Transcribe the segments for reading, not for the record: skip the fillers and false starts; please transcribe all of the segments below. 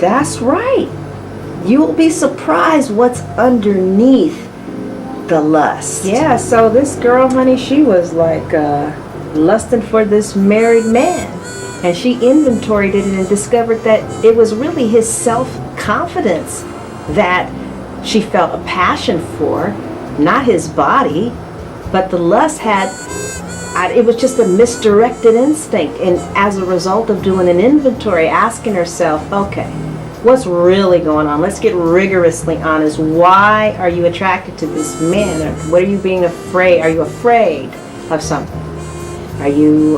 That's right. You'll be surprised what's underneath the lust. Yeah, so this girl, honey, she was like lusting for this married man. And she inventoried it and discovered that it was really his self-confidence that she felt a passion for, not his body. But the lust it was just a misdirected instinct. And as a result of doing an inventory, asking herself, okay, what's really going on? Let's get rigorously honest. Why are you attracted to this man? Or what are you being afraid? Are you afraid of something? Are you,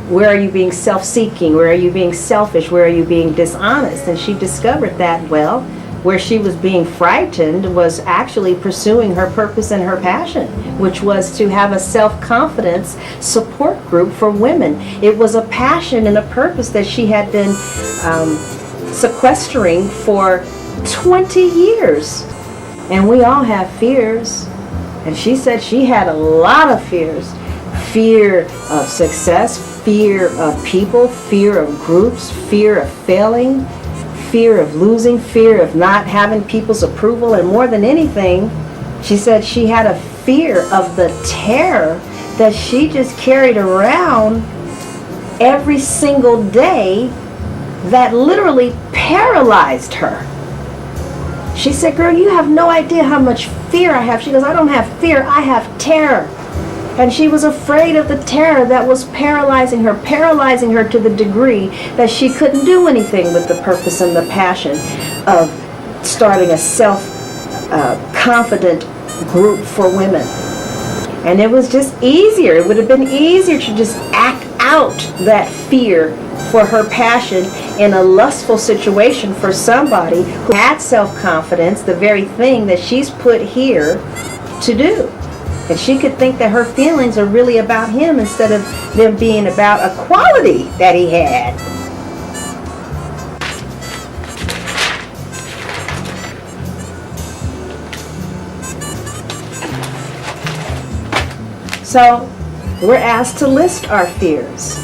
where are you being self-seeking? Where are you being selfish? Where are you being dishonest? And she discovered that, well, where she was being frightened was actually pursuing her purpose and her passion, which was to have a self-confidence support group for women. It was a passion and a purpose that she had been sequestering for 20 years. And we all have fears. And she said she had a lot of fears. Fear of success, fear of people, fear of groups, fear of failing, fear of losing, fear of not having people's approval, and more than anything, she said she had a fear of the terror that she just carried around every single day that literally paralyzed her. She said, girl, you have no idea how much fear I have. She goes, I don't have fear, I have terror. And she was afraid of the terror that was paralyzing her to the degree that she couldn't do anything with the purpose and the passion of starting a self-confident group for women. And it was just easier. It would have been easier to just act out that fear for her passion in a lustful situation for somebody who had self-confidence, the very thing that she's put here to do. And she could think that her feelings are really about him instead of them being about a quality that he had. So we're asked to list our fears.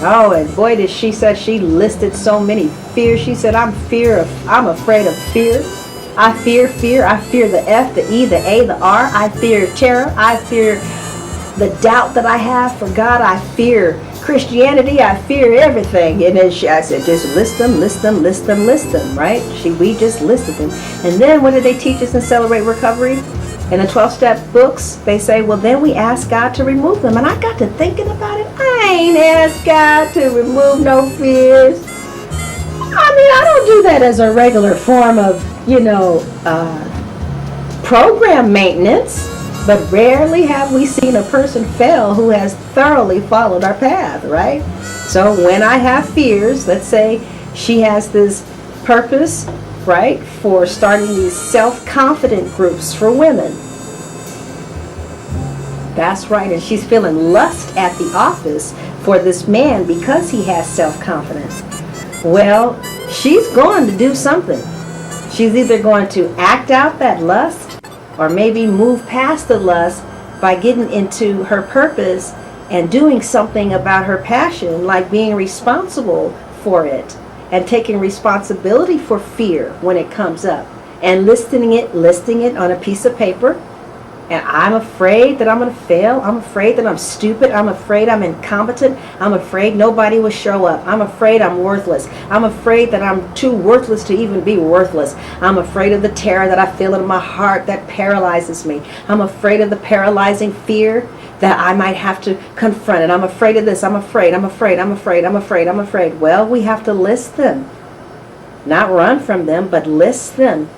Oh, and boy, did she said she listed so many fears. She said, I'm afraid of fear. I fear fear. I fear the F, the E, the A, the R. I fear terror. I fear the doubt that I have for God. I fear Christianity. I fear everything. And then I said, just list them, right? We just listed them. And then what did they teach us in Celebrate Recovery? In the 12-step books, they say, well, then we ask God to remove them. And I got to thinking about it. I ain't asked God to remove no fears. I mean, I don't do that as a regular form of, program maintenance, but rarely have we seen a person fail who has thoroughly followed our path, right? So when I have fears, let's say she has this purpose, right, for starting these self-confident groups for women. That's right, and she's feeling lust at the office for this man because he has self-confidence. Well, she's going to do something. She's either going to act out that lust or maybe move past the lust by getting into her purpose and doing something about her passion, like being responsible for it and taking responsibility for fear when it comes up and listing it on a piece of paper. And I'm afraid that I'm going to fail. I'm afraid that I'm stupid. I'm afraid I'm incompetent. I'm afraid nobody will show up. I'm afraid I'm worthless. I'm afraid that I'm too worthless to even be worthless. I'm afraid of the terror that I feel in my heart that paralyzes me. I'm afraid of the paralyzing fear that I might have to confront it. I'm afraid of this. I'm afraid. Well, we have to list them. Not run from them, but list them.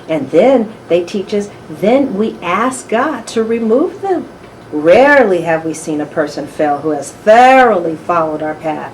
And then they teach us, then we ask God to remove them. Rarely have we seen a person fail who has thoroughly followed our path